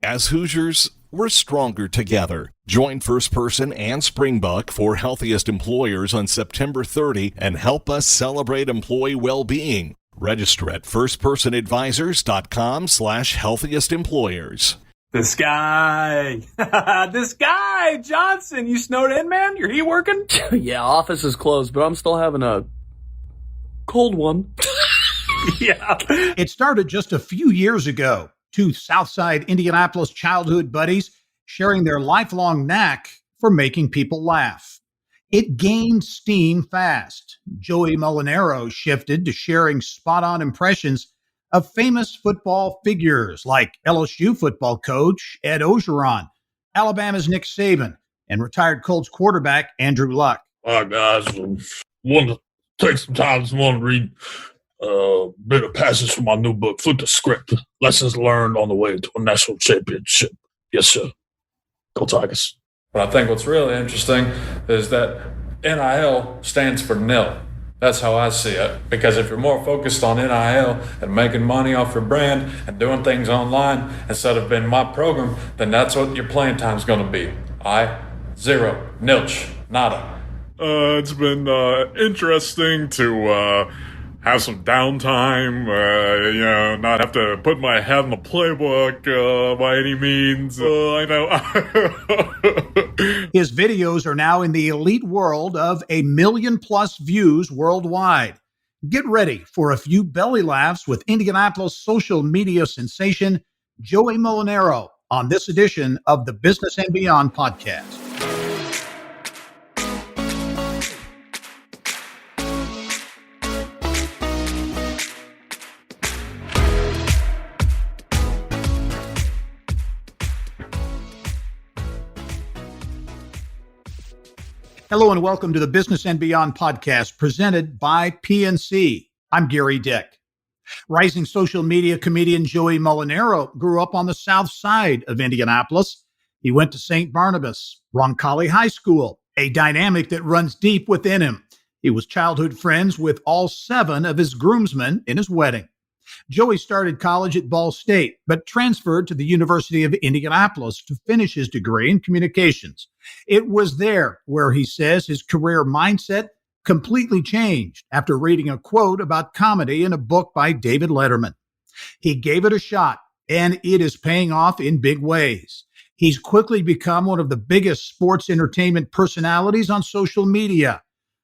As Hoosiers, we're stronger together. Join First Person and Springbuck for Healthiest Employers on September 30 and help us celebrate employee well-being. Register at firstpersonadvisors.com/healthiestemployers. This guy, Johnson, you snowed in, man? Your heat working? Yeah, office is closed, but I'm still having a cold one. Yeah. It started just a few years ago. Two Southside Indianapolis childhood buddies sharing their lifelong knack for making people laugh. It gained steam fast. Joey Mulinaro shifted to sharing spot-on impressions of famous football figures like LSU football coach Ed Orgeron, Alabama's Nick Saban, and retired Colts quarterback Andrew Luck. All right, guys, wanted to take some time this morning to read a bit of passage from my new book, Flip the Script, Lessons Learned on the Way to a National Championship. Yes, sir. Go Tigers. But I think what's really interesting is that NIL stands for nil. That's how I see it. Because if you're more focused on NIL and making money off your brand and doing things online instead of being my program, then that's what your playing time's going to be. Zero, nilch, nada. It's been interesting to have some downtime, not have to put my head in the playbook by any means. I know. His videos are now in the elite world of 1 million+ views worldwide. Get ready for a few belly laughs with Indianapolis social media sensation Joey Mulinaro on this edition of the Business and Beyond podcast. Hello and welcome to the Business and Beyond podcast presented by PNC. I'm Gary Dick. Rising social media comedian Joey Mulinaro grew up on the south side of Indianapolis. He went to St. Barnabas, Roncalli High School, a dynamic that runs deep within him. He was childhood friends with all 7 of his groomsmen in his wedding. Joey started college at Ball State, but transferred to the University of Indianapolis to finish his degree in communications. It was there where he says his career mindset completely changed after reading a quote about comedy in a book by David Letterman. He gave it a shot, and it is paying off in big ways. He's quickly become one of the biggest sports entertainment personalities on social media.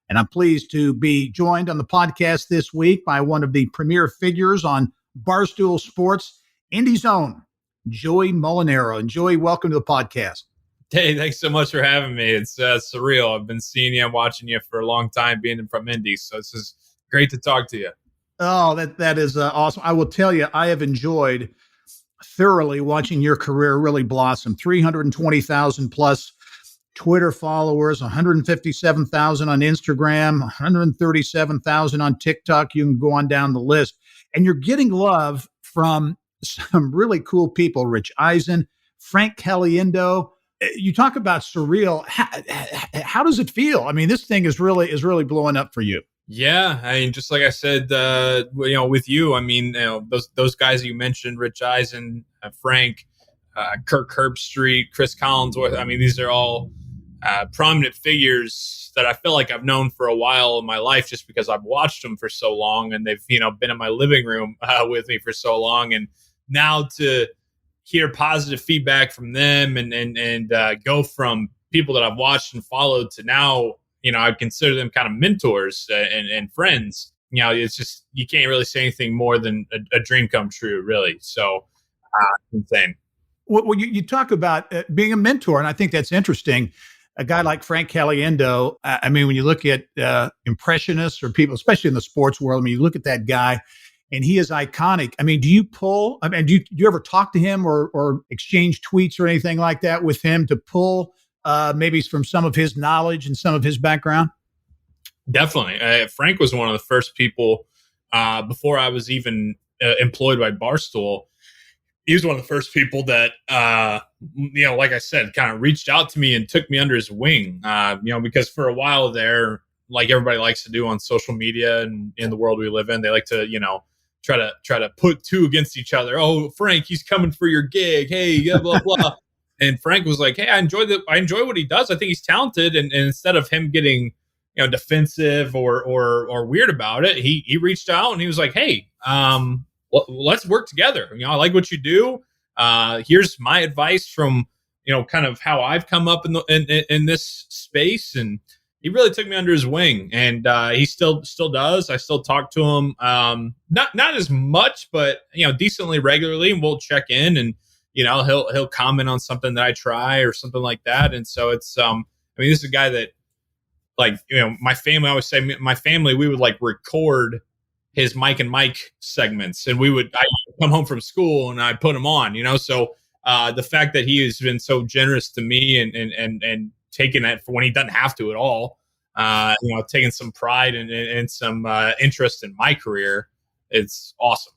And I'm pleased to be joined on the podcast this week by one of the premier figures on Barstool Sports, Indy's own, Joey Mulinaro. And Joey, welcome to the podcast. Hey, thanks so much for having me. It's surreal. I've been seeing you and watching you for a long time, being from Indy. So this is great to talk to you. Oh, that is awesome. I will tell you, I have enjoyed thoroughly watching your career really blossom. 320,000 plus Twitter followers, 157,000 on Instagram, 137,000 on TikTok. You can go on down the list. And you're getting love from some really cool people, Rich Eisen, Frank Caliendo. You talk about surreal. How does it feel? I mean, this thing is really blowing up for you. Yeah, I mean, just like I said, with you, I mean, those guys you mentioned, Rich Eisen, Frank, Kirk Herbstreit, Chris Collins. I mean, these are all prominent figures that I feel like I've known for a while in my life, just because I've watched them for so long, and they've been in my living room with me for so long, and now to hear positive feedback from them and go from people that I've watched and followed to now, I consider them kind of mentors and friends. It's just, you can't really say anything more than a dream come true, really. So it's insane. Well, you talk about being a mentor, and I think that's interesting. A guy like Frank Caliendo, I mean, when you look at impressionists or people, especially in the sports world, I mean, you look at that guy, and he is iconic. I mean, do you ever talk to him or exchange tweets or anything like that with him to pull maybe from some of his knowledge and some of his background? Definitely. Frank was one of the first people before I was even employed by Barstool. He was one of the first people that, like I said, kind of reached out to me and took me under his wing, because for a while there, like everybody likes to do on social media and in the world we live in, they like to, try to put two against each other. Oh, Frank, he's coming for your gig. Hey, yeah, blah blah. And Frank was like, hey, I enjoy what he does. I think he's talented. And instead of him getting, defensive or weird about it, he reached out and he was like, hey, let's work together. I like what you do. Here's my advice from, kind of how I've come up in this space. And he really took me under his wing, and he still does. I still talk to him, not as much, but decently regularly, and we'll check in, and he'll comment on something that I try or something like that. And so it's this is a guy that, like, my family, I always say, we would like record his Mike and Mike segments, and I come home from school and I put him on, so the fact that he has been so generous to me and taking that for when he doesn't have to at all, taking some pride and some interest in my career, it's awesome.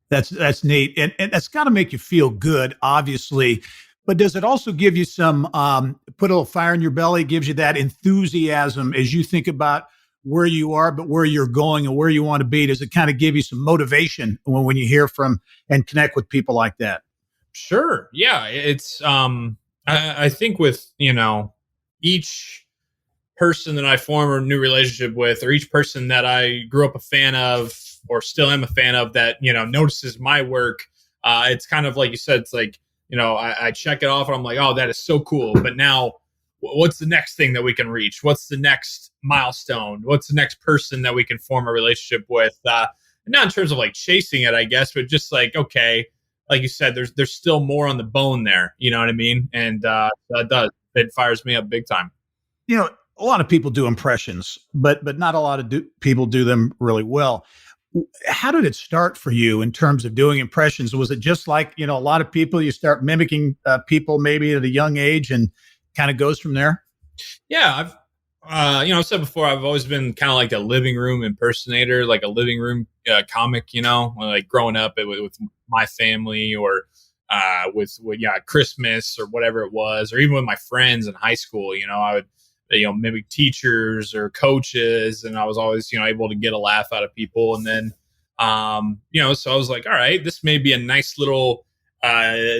That's neat. And that's got to make you feel good, obviously. But does it also give you some, put a little fire in your belly, gives you that enthusiasm as you think about where you are, but where you're going and where you want to be? Does it kind of give you some motivation when you hear from and connect with people like that? Sure. Yeah. It's, I think with, each person that I form a new relationship with, or each person that I grew up a fan of or still am a fan of that, notices my work, it's kind of like you said, it's like, I check it off and I'm like, oh, that is so cool. But now what's the next thing that we can reach? What's the next milestone? What's the next person that we can form a relationship with? Not in terms of like chasing it, I guess, but just like, okay, like you said, there's still more on the bone there. You know what I mean? And it fires me up big time. A lot of people do impressions, but not a lot of people do them really well. How did it start for you in terms of doing impressions? Was it just like, a lot of people, you start mimicking people maybe at a young age and kind of goes from there? Yeah. I've said before, I've always been kind of like a living room impersonator, like a living room comic, like growing up with my family or with Christmas or whatever it was, or even with my friends in high school. I would mimic teachers or coaches, and I was always able to get a laugh out of people. And then so I was like, all right, this may be a nice little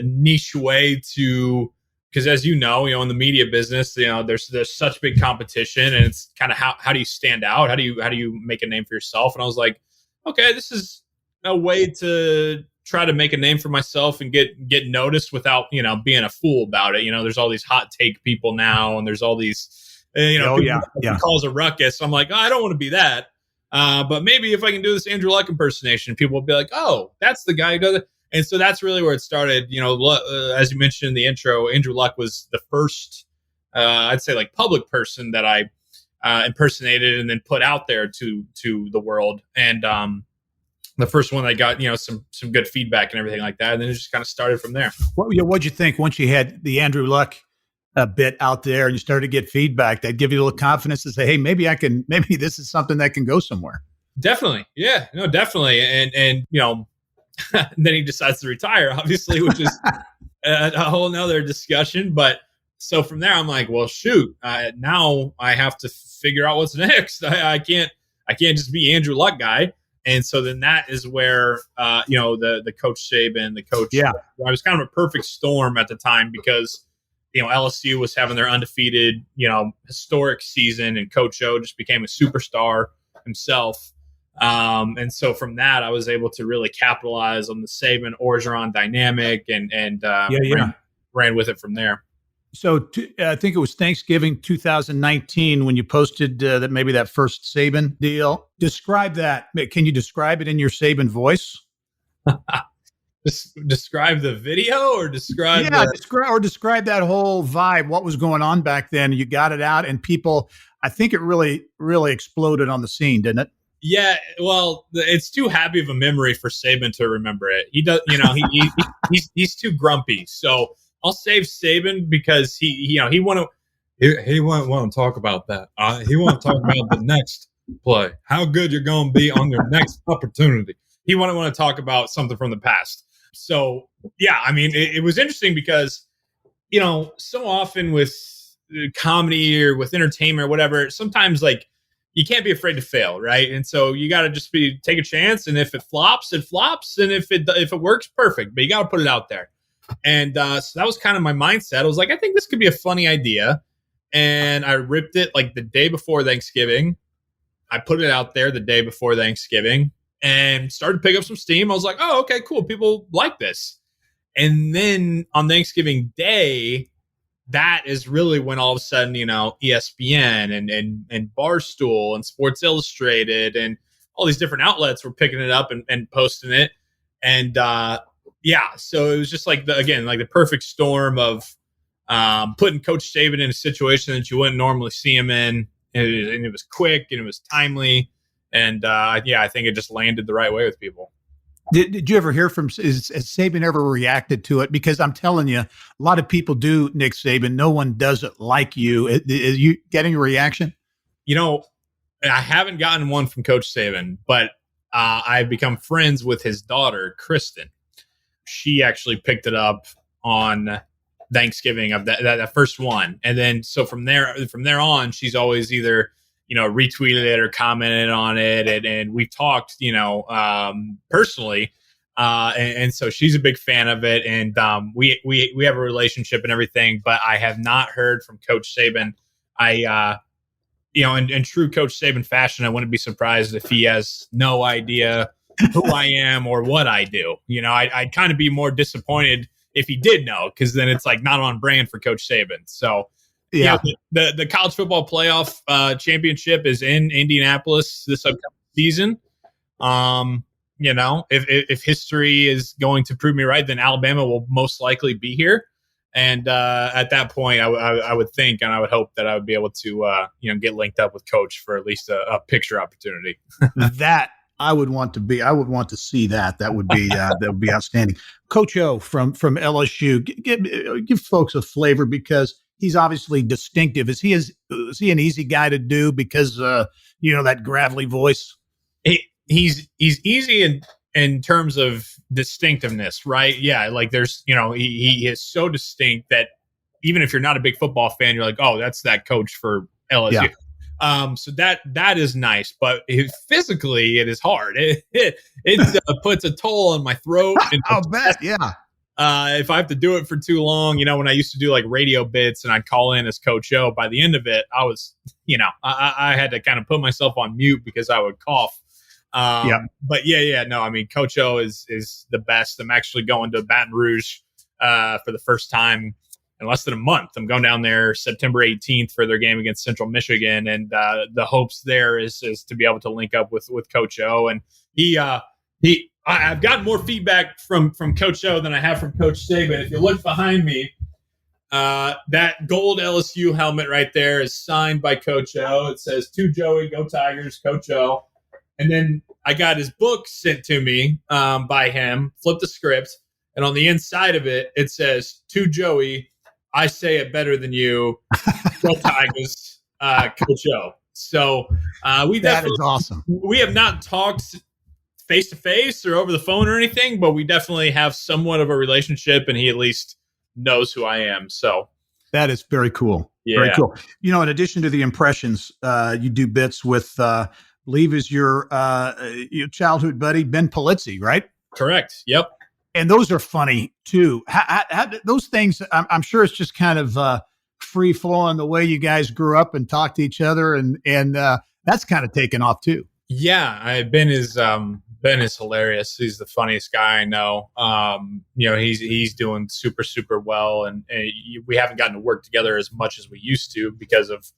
niche way to, because as in the media business, there's such big competition, and it's kind of how do you stand out? How do you make a name for yourself? And I was like, okay, this is a way to try to make a name for myself and get noticed without being a fool about it. There's all these hot take people now, and there's all these calls a ruckus. So I'm like, oh, I don't want to be that, but maybe if I can do this Andrew Luck impersonation, people will be like, oh, that's the guy who does it. And so that's really where it started. As you mentioned in the intro, Andrew Luck was the first, I'd say, like public person that I impersonated and then put out there to the world. And the first one that got some good feedback and everything like that. And then it just kind of started from there. What'd you think once you had the Andrew Luck bit out there and you started to get feedback? That give you a little confidence to say, hey, maybe this is something that can go somewhere. Definitely. Yeah, no, definitely. And then he decides to retire, obviously, which is a whole nother discussion. But so from there, I'm like, well, shoot, now I have to figure out what's next. I can't just be Andrew Luck guy. And so then that is where, the Coach Saban, the coach, I was kind of a perfect storm at the time because, LSU was having their undefeated, historic season, and Coach O just became a superstar himself. And so from that, I was able to really capitalize on the Saban Orgeron dynamic and ran with it from there. So I think it was Thanksgiving 2019 when you posted that first Saban deal. Describe that. Can you describe it in your Saban voice? Describe the video or describe describe that whole vibe. What was going on back then? You got it out, and people, I think it really, really exploded on the scene, didn't it? Yeah, well, it's too happy of a memory for Saban to remember it. He does, he's too grumpy. So I'll save Saban because he won't want to talk about that. He want to talk about the next play, how good you're going to be on your next opportunity. He wouldn't want to talk about something from the past. So yeah, it was interesting because so often with comedy or with entertainment or whatever, sometimes like you can't be afraid to fail, right? And so you got to just take a chance, and if it flops, it flops, and if it works, perfect. But you got to put it out there. And so that was kind of my mindset. I was like, I think this could be a funny idea, and I ripped it like the day before Thanksgiving. I put it out there the day before Thanksgiving and started to pick up some steam. I was like, oh, okay, cool. People like this. And then on Thanksgiving Day, that is really when all of a sudden, ESPN and Barstool and Sports Illustrated and all these different outlets were picking it up and posting it. And so it was just like the perfect storm of putting Coach Saban in a situation that you wouldn't normally see him in. And it was quick and it was timely. And I think it just landed the right way with people. Did you ever hear has Saban ever reacted to it? Because I'm telling you, a lot of people do, Nick Saban. No one does it like you. Are you getting a reaction? I haven't gotten one from Coach Saban, but I've become friends with his daughter, Kristen. She actually picked it up on Thanksgiving of that first one. And then so from there on, she's always either retweeted it or commented on it, and we've talked, personally, and so she's a big fan of it, and we have a relationship and everything. But I have not heard from Coach Saban. In true Coach Saban fashion, I wouldn't be surprised if he has no idea who I am or what I do. I'd kind of be more disappointed if he did know, because then it's like not on brand for Coach Saban. So. Yeah, the college football playoff championship is in Indianapolis this upcoming season. If history is going to prove me right, then Alabama will most likely be here. And at that point, I would think and I would hope that I would be able to get linked up with Coach for at least a picture opportunity. That I would want to be. I would want to see that. That would be outstanding. Coach O from LSU, give folks a flavor, because he's obviously distinctive. Is he an easy guy to do because that gravelly voice? He's easy in terms of distinctiveness, right? Yeah, like there's he is so distinct that even if you're not a big football fan, you're like, oh, that's that coach for LSU. Yeah. So that is nice, but physically it is hard. It puts a toll on my throat. I'll bet. Yeah. If I have to do it for too long, when I used to do like radio bits and I'd call in as Coach O, by the end of it, I was, I had to kind of put myself on mute because I would cough. But no, I mean, Coach O is the best. I'm actually going to Baton Rouge for the first time in less than a month. I'm going down there September 18th for their game against Central Michigan. And the hopes there is to be able to link up with Coach O. And I've gotten more feedback from Coach O than I have from Coach Saban. If you look behind me, that gold LSU helmet right there is signed by Coach O. It says, "To Joey, go Tigers, Coach O." And then I got his book sent to me by him, flipped the script, and on the inside of it, it says, "To Joey, I say it better than you, go Tigers, Coach O." So that is awesome. We have not talked face to face or over the phone or anything, but we definitely have somewhat of a relationship, and he at least knows who I am. So that is very cool. Yeah. Very cool. In addition to the impressions, you do bits with, believe is your childhood buddy, Ben Polizzi, right? Correct. Yep. And those are funny too. How those things, I'm sure it's just kind of free flowing the way you guys grew up and talked to each other. And that's kind of taken off too. Yeah. Ben is hilarious. He's the funniest guy I know. He's doing super, super well. And we haven't gotten to work together as much as we used to because of,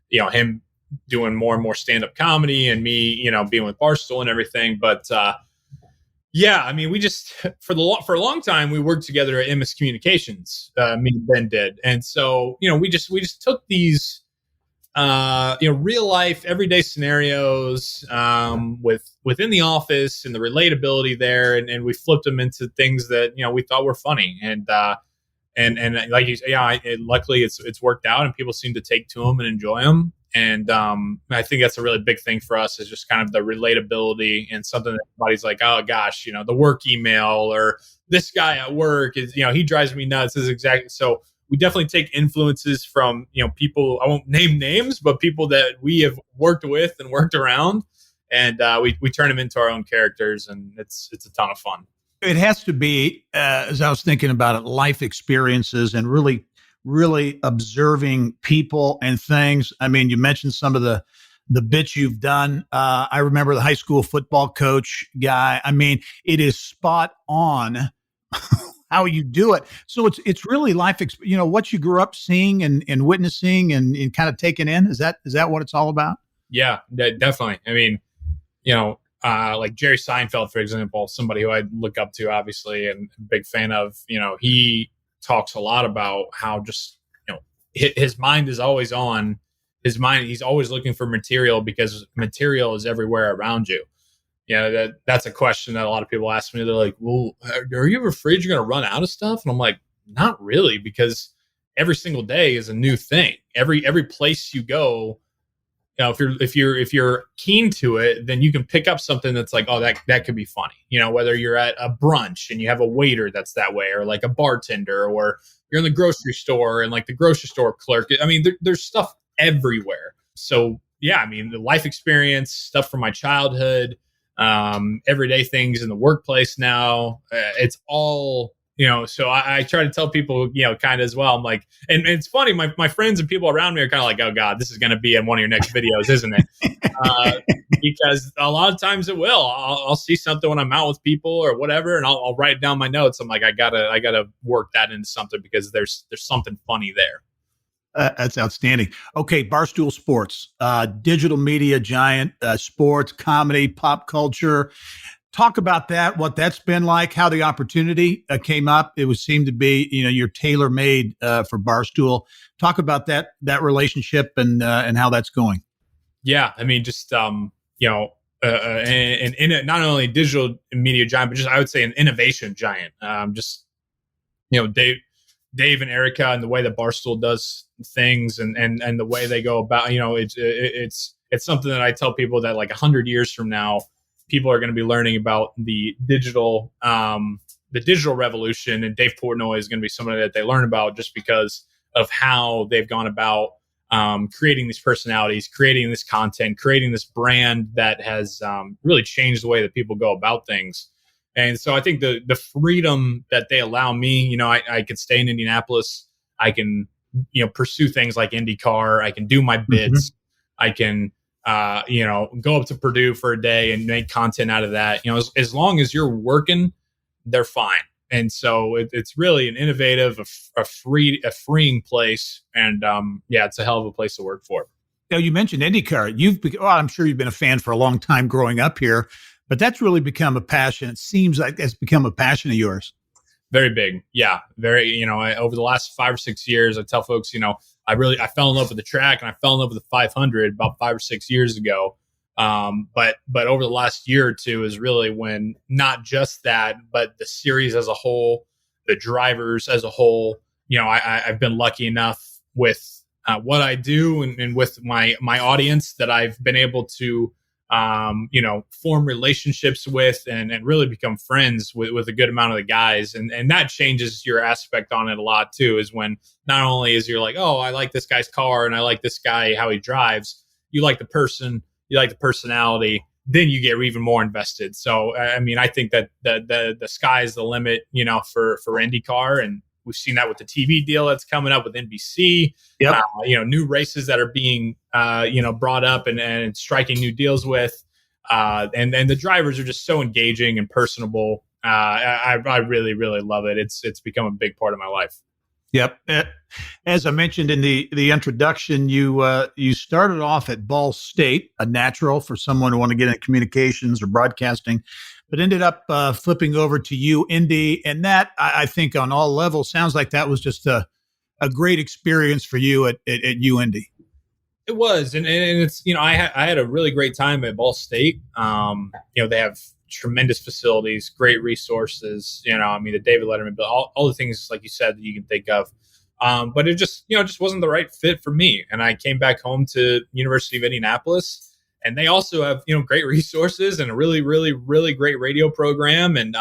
him doing more and more stand-up comedy and me, being with Barstool and everything. But, we just, for a long time, we worked together at MS Communications, me and Ben did. And so, we just took these, real life, everyday scenarios within the office and the relatability there, and we flipped them into things that we thought were funny, and like you said, luckily it's worked out, and people seem to take to them and enjoy them, and I think that's a really big thing for us, is just kind of the relatability and something that everybody's like, oh gosh, the work email or this guy at work is he drives me nuts. Is exactly so. we definitely take influences from, people, I won't name names, but people that we have worked with and worked around, and we turn them into our own characters, and it's a ton of fun. It has to be, as I was thinking about it, life experiences and really, really observing people and things. I mean, you mentioned some of the bits you've done. I remember the high school football coach guy. I mean, it is spot on how you do it. So it's really life, what you grew up seeing and witnessing and kind of taking in. Is that what it's all about? Yeah, definitely. I mean, like Jerry Seinfeld, for example, somebody who I look up to, obviously, and a big fan of, he talks a lot about how just, his mind is always on his mind. He's always looking for material because material is everywhere around you. That's a question that a lot of people ask me. They're like, well, are you ever afraid you're going to run out of stuff? And I'm like, not really, because every single day is a new thing. Every place you go, if you're keen to it, then you can pick up something that's like, oh, that could be funny. Whether you're at a brunch and you have a waiter that's that way, or like a bartender, or you're in the grocery store and like the grocery store clerk. I mean, there's stuff everywhere. So yeah, I mean, the life experience, stuff from my childhood, everyday things in the workplace now, it's all, so I try to tell people, kind of as well. I'm like, and it's funny, my friends and people around me are kind of like, oh God, this is going to be in one of your next videos, isn't it? Because a lot of times it will. I'll see something when I'm out with people or whatever, and I'll write down my notes. I'm like, I gotta work that into something because there's something funny there. That's outstanding. Okay, Barstool Sports, digital media giant, sports, comedy, pop culture. Talk about that, what that's been like, how the opportunity came up. It seemed to be, you're tailor-made for Barstool. Talk about that relationship and how that's going. Yeah, I mean, just and not only digital media giant, but just I would say an innovation giant. Dave and Erica and the way that Barstool does things and the way they go about, it's something that I tell people that like 100 years from now, people are going to be learning about the digital revolution, and Dave Portnoy is going to be somebody that they learn about just because of how they've gone about creating these personalities, creating this content, creating this brand that has really changed the way that people go about things. And so I think the freedom that they allow me, I could stay in Indianapolis. I can, pursue things like IndyCar. I can do my bits. I can, go up to Purdue for a day and make content out of that. As long as you're working, they're fine. And so it's really an innovative, a freeing place. And it's a hell of a place to work for. Now, you mentioned IndyCar. I'm sure you've been a fan for a long time growing up here. But that's really become a passion. It seems like it's become a passion of yours. Very big. Yeah. Very, over the last 5 or 6 years, I tell folks, I fell in love with the track and I fell in love with the 500 about 5 or 6 years ago. But over the last year or two is really when not just that, but the series as a whole, the drivers as a whole, I've been lucky enough with what I do and with my audience that I've been able to form relationships with and really become friends with a good amount of the guys. And that changes your aspect on it a lot too, is when not only is you're like, oh, I like this guy's car and I like this guy, how he drives. You like the person, you like the personality, then you get even more invested. So, I mean, I think that the sky's the limit, for IndyCar, and we've seen that with the TV deal that's coming up with NBC. Yep. New races that are being, brought up and striking new deals with. And the drivers are just so engaging and personable. I really, really love it. It's become a big part of my life. Yep. As I mentioned in the introduction, you started off at Ball State, a natural for someone who want to get into communications or broadcasting, but ended up flipping over to Indy. And that, I think, on all levels, sounds like that was just a great experience for you at Indy. It was, and it's I had a really great time at Ball State. They have tremendous facilities, great resources. The David Letterman, but all the things like you said that you can think of. But it just wasn't the right fit for me, and I came back home to University of Indianapolis. And they also have, great resources and a really, really, really great radio program. And,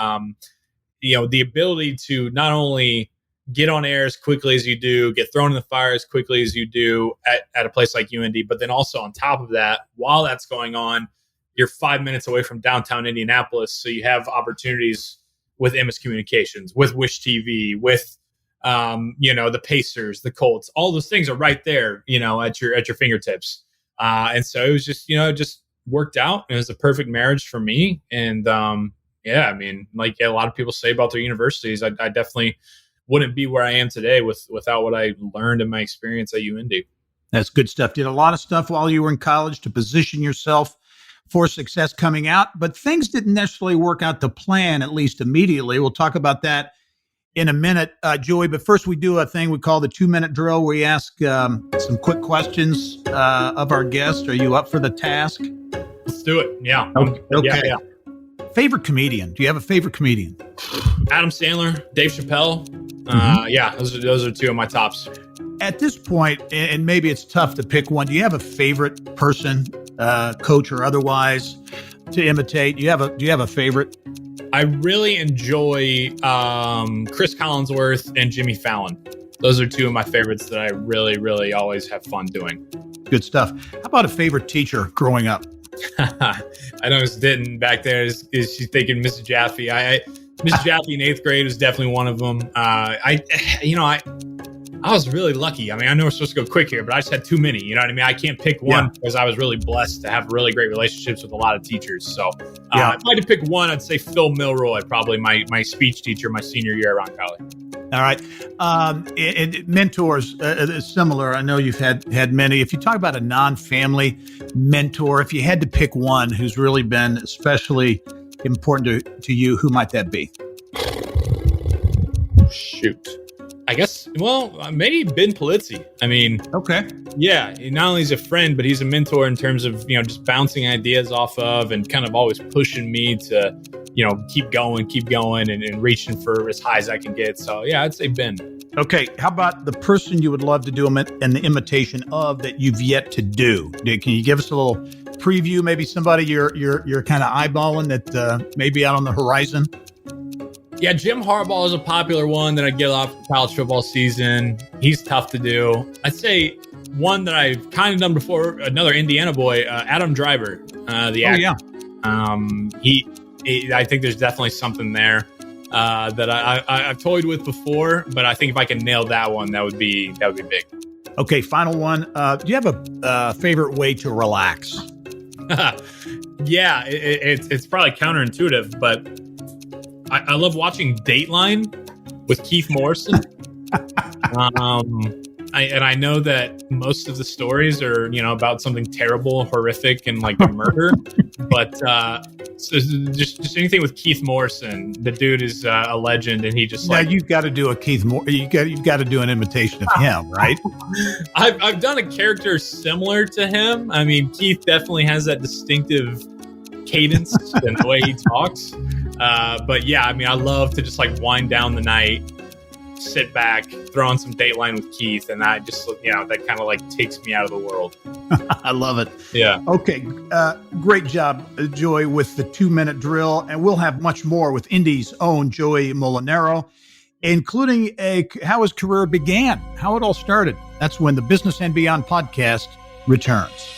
the ability to not only, get on air as quickly as you do, get thrown in the fire as quickly as you do at a place like UND. But then also on top of that, while that's going on, you're 5 minutes away from downtown Indianapolis. So you have opportunities with MS Communications, with Wish TV, with, the Pacers, the Colts, all those things are right there, at your fingertips. And so it was just, it just worked out. It was a perfect marriage for me. And, like a lot of people say about their universities, I definitely wouldn't be where I am today without what I learned in my experience at UND. That's good stuff. Did a lot of stuff while you were in college to position yourself for success coming out, but things didn't necessarily work out to plan, at least immediately. We'll talk about that in a minute, Joey. But first, we do a thing we call the 2-minute drill, where we ask some quick questions of our guest. Are you up for the task? Let's do it. Yeah. Okay. Yeah. Favorite comedian? Do you have a favorite comedian? Adam Sandler, Dave Chappelle. Those are two of my tops. At this point, and maybe it's tough to pick one, do you have a favorite person, coach or otherwise, to imitate? Do you have a favorite? I really enjoy Chris Collinsworth and Jimmy Fallon. Those are two of my favorites that I really, really always have fun doing. Good stuff. How about a favorite teacher growing up? I know it's Denton back there. Is she thinking Mrs. Jaffe? Mrs. Jaffe in 8th grade was definitely one of them. I was really lucky. I mean, I know we're supposed to go quick here, but I just had too many. You know what I mean? I can't pick one because I was really blessed to have really great relationships with a lot of teachers. So if I had to pick one, I'd say Phil Milroy, probably my speech teacher my senior year around college. All right. And mentors, similar. I know you've had many. If you talk about a non-family mentor, if you had to pick one who's really been especially important to you, who might that be? Shoot. I guess, maybe Ben Polizzi. I mean, okay. Yeah, not only is a friend, but he's a mentor in terms of, just bouncing ideas off of and kind of always pushing me to, keep going and reaching for as high as I can get. So, yeah, I'd say Ben. Okay. How about the person you would love to do an imitation of that you've yet to do? Can you give us a little preview? Maybe somebody you're kind of eyeballing that may be out on the horizon? Yeah, Jim Harbaugh is a popular one that I get off the college football season. He's tough to do. I'd say one that I've kind of done before, another Indiana boy, Adam Driver, the actor. Yeah. I think there's definitely something there that I've toyed with before, but I think if I can nail that one, that would be big. Okay, final one. Do you have a favorite way to relax? Yeah, it's probably counterintuitive, but I love watching Dateline with Keith Morrison. I know that most of the stories are, about something terrible, horrific, and like a murder. But so just anything with Keith Morrison, the dude is a legend, and he just now you've got to do a Keith you've got to do an imitation of him, right? I've done a character similar to him. I mean, Keith definitely has that distinctive cadence and the way he talks. But yeah, I mean, I love to just like wind down the night, sit back, throw on some Dateline with Keith, and I just, that kind of like takes me out of the world. I love it. Yeah. Okay. Great job, Joey, with the 2-minute drill. And we'll have much more with Indy's own Joey Mulinaro, including how his career began, how it all started. That's when the Business and Beyond podcast returns.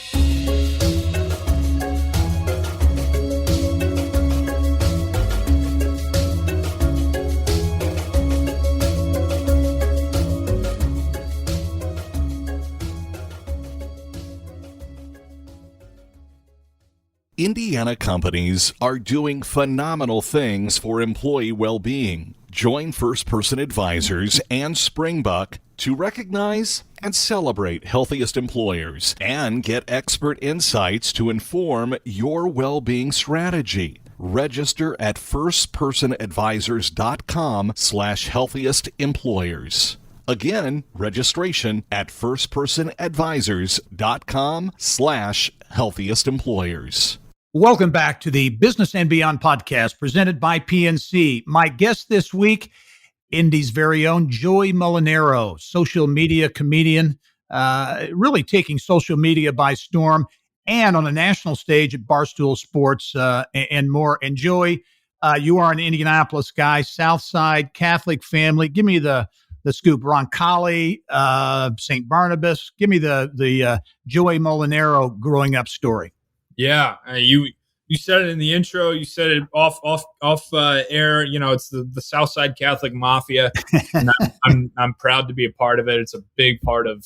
Indiana companies are doing phenomenal things for employee well-being. Join First Person Advisors and Springbuck to recognize and celebrate healthiest employers and get expert insights to inform your well-being strategy. Register at firstpersonadvisors.com/healthiestemployers. Again, registration at firstpersonadvisors.com/healthiestemployers. Welcome back to the Business and Beyond podcast presented by PNC. My guest this week, Indy's very own Joey Mulinaro, social media comedian, really taking social media by storm and on a national stage at Barstool Sports and more. And Joey, you are an Indianapolis guy, South Side, Catholic family. Give me the the scoop. Roncalli, St. Barnabas. Give me the Joey Mulinaro growing up story. Yeah, you said it in the intro. You said it off air. You know, it's the Southside Catholic Mafia, and I'm proud to be a part of it. It's a big part of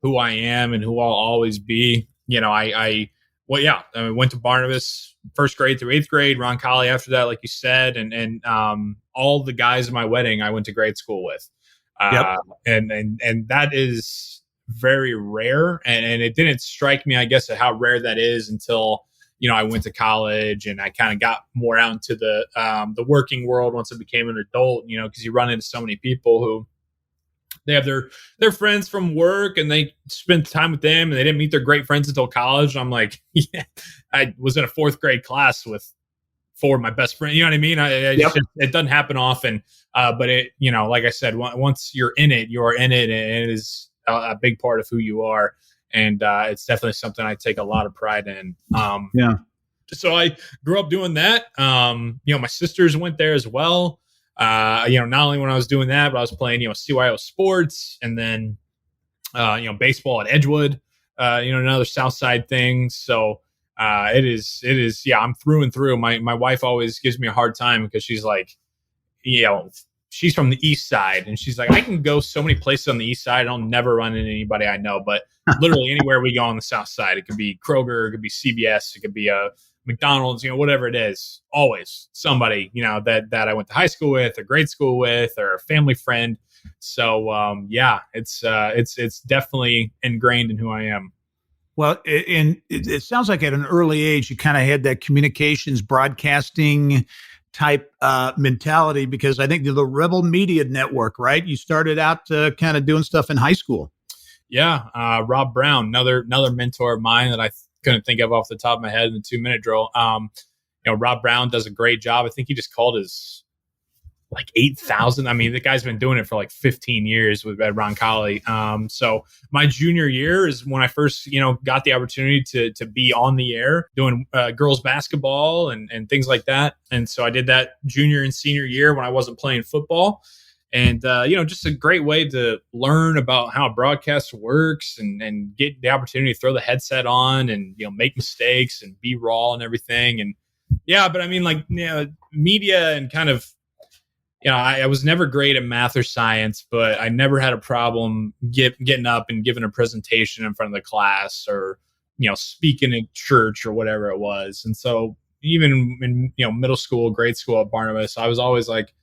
who I am and who I'll always be. You know, I went to Barnabas first grade through eighth grade. Roncalli after that, like you said, and all the guys at my wedding I went to grade school with. And that is very rare, and it didn't strike me, I guess, at how rare that is until, you know, I went to college and I kind of got more out into the working world once I became an adult, you know, because you run into so many people who they have their friends from work and they spend time with them and they didn't meet their great friends until college. I'm like, yeah, I was in a fourth grade class with four of my best friends. You know what I mean? It doesn't happen often, but it, you know, like I said, once you're in it, you're in it, and it is a big part of who you are. And it's definitely something I take a lot of pride in. So I grew up doing that. You know, my sisters went there as well. You know, not only when I was doing that, but I was playing, you know, CYO sports, and then, you know, baseball at Edgewood, you know, another South Side thing. So it is, yeah, I'm through and through. My wife always gives me a hard time because she's like, you know, she's from the East Side, and she's like, I can go so many places on the East Side, I'll never run into anybody I know, but literally anywhere we go on the South Side, it could be Kroger, it could be CBS, it could be a McDonald's, you know, whatever it is, always somebody, you know, that I went to high school with or grade school with or a family friend. So, yeah, it's definitely ingrained in who I am. Well, it sounds like at an early age, you kind of had that communications broadcasting type mentality, because I think the Rebel Media Network, right? You started out kind of doing stuff in high school. Yeah. Rob Brown, another mentor of mine that I couldn't think of off the top of my head in the 2-minute drill. You know, Rob Brown does a great job. I think he just called his like 8,000. I mean, the guy's been doing it for like 15 years with Roncalli. So my junior year is when I first, you know, got the opportunity to be on the air doing girls basketball and things like that. And so I did that junior and senior year when I wasn't playing football. And, you know, just a great way to learn about how a broadcast works and get the opportunity to throw the headset on and, you know, make mistakes and be raw and everything. And yeah, but I mean, like, you know, media and kind of, you know, I was never great at math or science, but I never had a problem getting up and giving a presentation in front of the class or, you know, speaking at church or whatever it was. And so even in, you know, middle school, grade school at Barnabas, I was always like,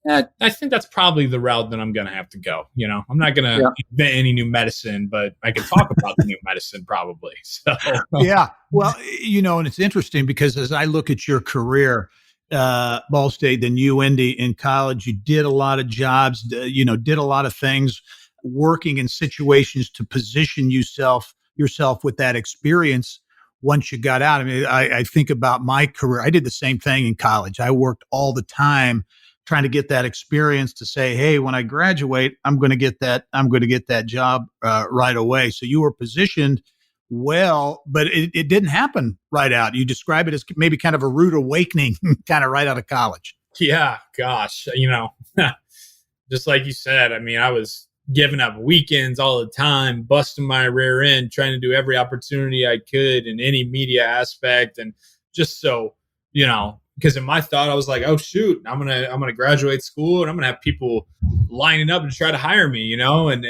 I think that's probably the route that I'm going to have to go. You know, I'm not going to invent any new medicine, but I can talk about the new medicine probably. So yeah, well, you know, and it's interesting because as I look at your career, Ball State, then UIndy in college, you did a lot of jobs, you know, did a lot of things, working in situations to position yourself with that experience. Once you got out, I mean, I think about my career. I did the same thing in college. I worked all the time trying to get that experience to say, hey, when I graduate, I'm going to get that job right away. So you were positioned well, but it didn't happen right out. You describe it as maybe kind of a rude awakening kind of right out of college. Yeah, gosh, you know, just like you said, I mean, I was giving up weekends all the time, busting my rear end, trying to do every opportunity I could in any media aspect. And just so, you know, because in my thought, I was like, oh, shoot, I'm gonna graduate school and I'm going to have people lining up to try to hire me, you know, and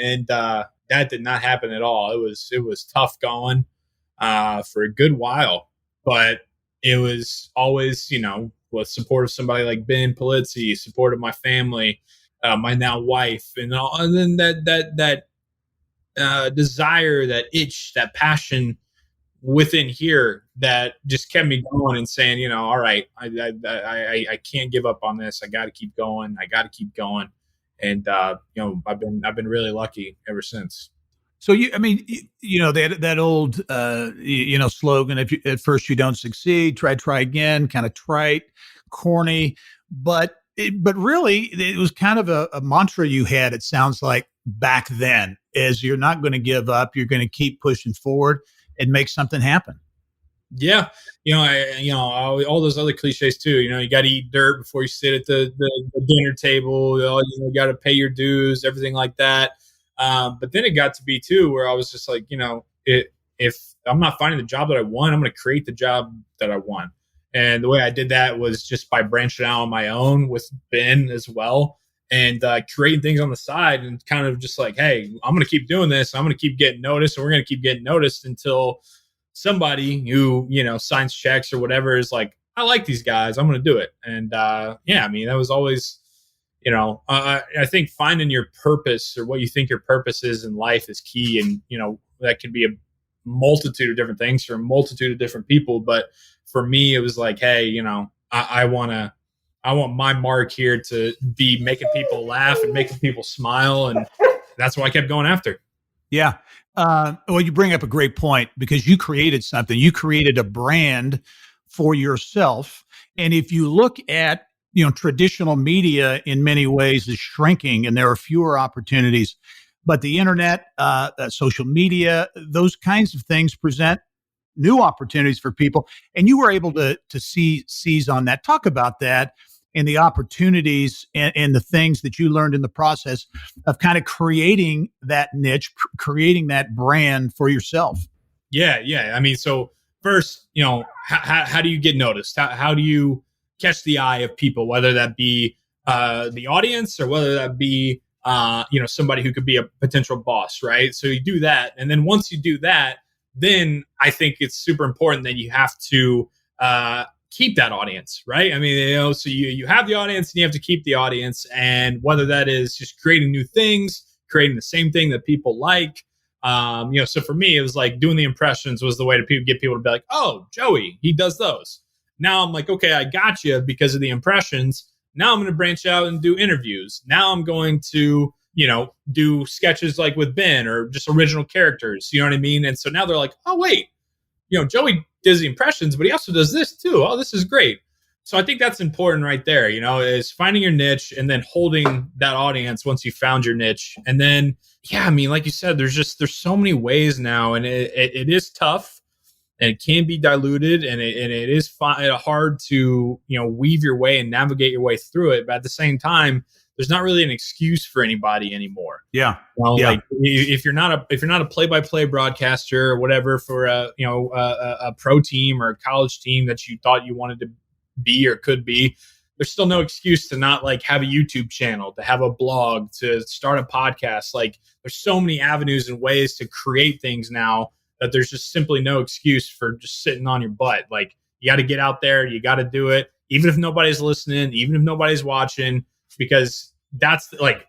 that did not happen at all. It was tough going for a good while, but it was always, you know, with support of somebody like Ben Polizzi, support of my family, my now wife, and then that desire, that itch, that passion within here that just kept me going and saying, you know, all right, I can't give up on this. I got to keep going. And, you know, I've been really lucky ever since. So you know, that old, you know, slogan, if you, at first you don't succeed, try again, kind of trite, corny, but really it was kind of a mantra you had, it sounds like, back then, is you're not going to give up. You're going to keep pushing forward and make something happen. Yeah. All those other cliches too. You got to eat dirt before you sit at the dinner table. You got to pay your dues, everything like that. But then it got to be too where I was just like, if I'm not finding the job that I want, I'm going to create the job that I want. And the way I did that was just by branching out on my own with Ben as well, and creating things on the side, and kind of just like, hey, I'm going to keep doing this. I'm going to keep getting noticed, and we're going to keep getting noticed until somebody who, signs checks or whatever is like, I like these guys, I'm going to do it. And that was always, I think finding your purpose or what you think your purpose is in life is key. And, that could be a multitude of different things for a multitude of different people. But for me, it was like, hey, I want my mark here to be making people laugh and making people smile. And that's what I kept going after. Yeah. Well, you bring up a great point, because you created something. You created a brand for yourself. And if you look at, traditional media in many ways is shrinking, and there are fewer opportunities. But the internet, social media, those kinds of things present new opportunities for people. And you were able to seize on that. Talk about that and the opportunities and the things that you learned in the process of kind of creating that niche, creating that brand for yourself. Yeah. I mean, so first, how do you get noticed? How do you catch the eye of people, whether that be the audience or whether that be somebody who could be a potential boss, right? So you do that. And then once you do that, then I think it's super important that you have to keep that audience, right? I mean, so you have the audience and you have to keep the audience. And whether that is just creating new things, creating the same thing that people like. So for me, it was like doing the impressions was the way to get people to be like, oh, Joey, he does those. Now I'm like, okay, I got you because of the impressions. Now I'm going to branch out and do interviews. Now I'm going to, do sketches like with Ben or just original characters. You know what I mean? And so now they're like, oh, wait, Joey does the impressions, but he also does this too. Oh, this is great. So I think that's important right there, is finding your niche and then holding that audience once you found your niche. And then, like you said, there's so many ways now, and it is tough. And it can be diluted, and it is hard to weave your way and navigate your way through it. But at the same time, there's not really an excuse for anybody anymore. Yeah, Like if you're not a play-by-play broadcaster or whatever for a pro team or a college team that you thought you wanted to be or could be, there's still no excuse to not like have a YouTube channel, to have a blog, to start a podcast. Like there's so many avenues and ways to create things now that there's just simply no excuse for just sitting on your butt. Like you got to get out there, you got to do it, even if nobody's listening, even if nobody's watching, because that's like,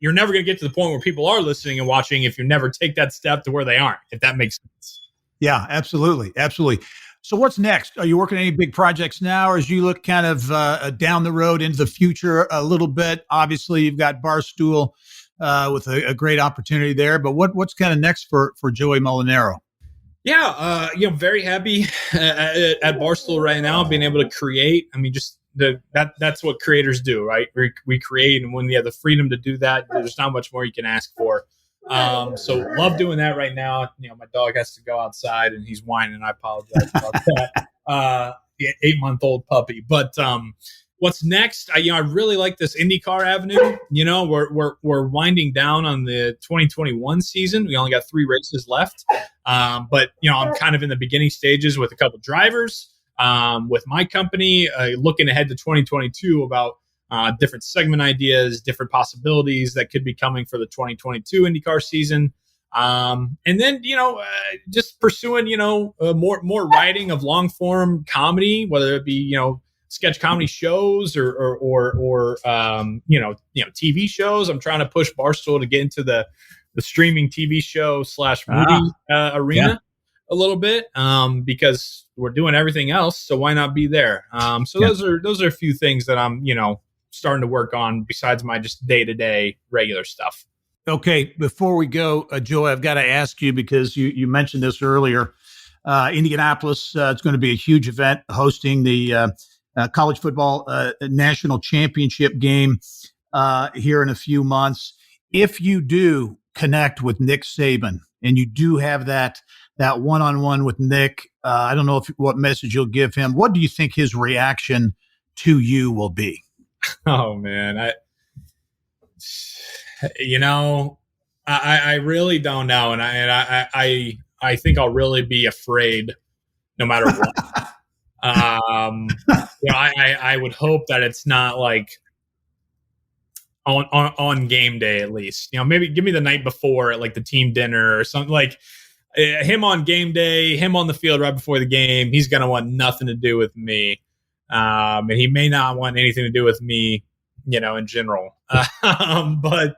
you're never going to get to the point where people are listening and watching if you never take that step to where they aren't, if that makes sense. Yeah, absolutely. Absolutely. So what's next? Are you working on any big projects now, or as you look kind of down the road into the future a little bit? Obviously, you've got Barstool with a great opportunity there, but what's kind of next for Joey Mulinaro? Yeah, very happy at Barstool right now, being able to create. I mean, just that's what creators do, right? We create, and when you have the freedom to do that, there's not much more you can ask for. So love doing that right now. My dog has to go outside and he's whining. I apologize about that. 8-month-old puppy. But what's next? I really like this IndyCar avenue. We're winding down on the 2021 season. We only got 3 races left. But I'm kind of in the beginning stages with a couple drivers, with my company, looking ahead to 2022 about different segment ideas, different possibilities that could be coming for the 2022 IndyCar season. And then, just pursuing, more writing of long form comedy, whether it be, sketch comedy shows or TV shows. I'm trying to push Barstool to get into the streaming TV show / movie arena a little bit, because we're doing everything else. So why not be there? Those are a few things that I'm, starting to work on besides my just day-to-day regular stuff. Okay. Before we go, Joe, I've got to ask you, because you mentioned this earlier, Indianapolis, it's going to be a huge event hosting the college football national championship game here in a few months. If you do connect with Nick Saban, and you do have that one-on-one with Nick, I don't know what message you'll give him. What do you think his reaction to you will be? Oh man, I really don't know, and I think I'll really be afraid no matter what. I would hope that it's not like on game day, at least. Maybe give me the night before at like the team dinner or something. Like him on game day, him on the field right before the game. He's gonna want nothing to do with me, and he may not want anything to do with me, in general. But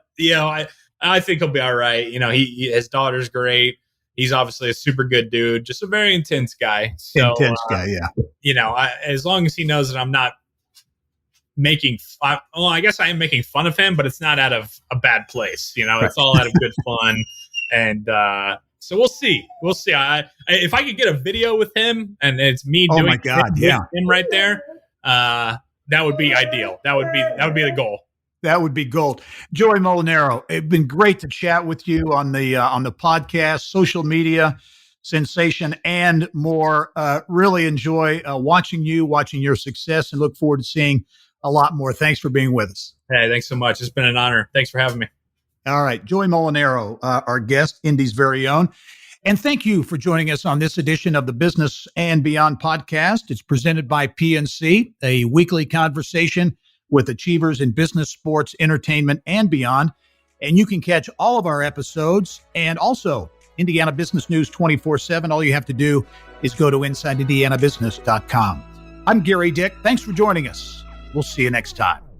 I think he'll be all right. His daughter's great. He's obviously a super good dude, just a very intense guy. So, intense guy, yeah. As long as he knows that I'm not making fun, I guess I am making fun of him, but it's not out of a bad place. It's all out of good fun. And so we'll see. If I could get a video with him and it's me doing him right there, that would be ideal. That would be the goal. That would be gold. Joey Mulinaro, it's been great to chat with you on the podcast, social media sensation, and more. Really enjoy watching your success, and look forward to seeing a lot more. Thanks for being with us. Hey, thanks so much. It's been an honor. Thanks for having me. All right, Joey Mulinaro, our guest, Indy's very own. And thank you for joining us on this edition of the Business and Beyond podcast. It's presented by PNC, a weekly conversation with achievers in business, sports, entertainment, and beyond. And you can catch all of our episodes and also Indiana Business News 24/7. All you have to do is go to InsideIndianaBusiness.com. I'm Gary Dick. Thanks for joining us. We'll see you next time.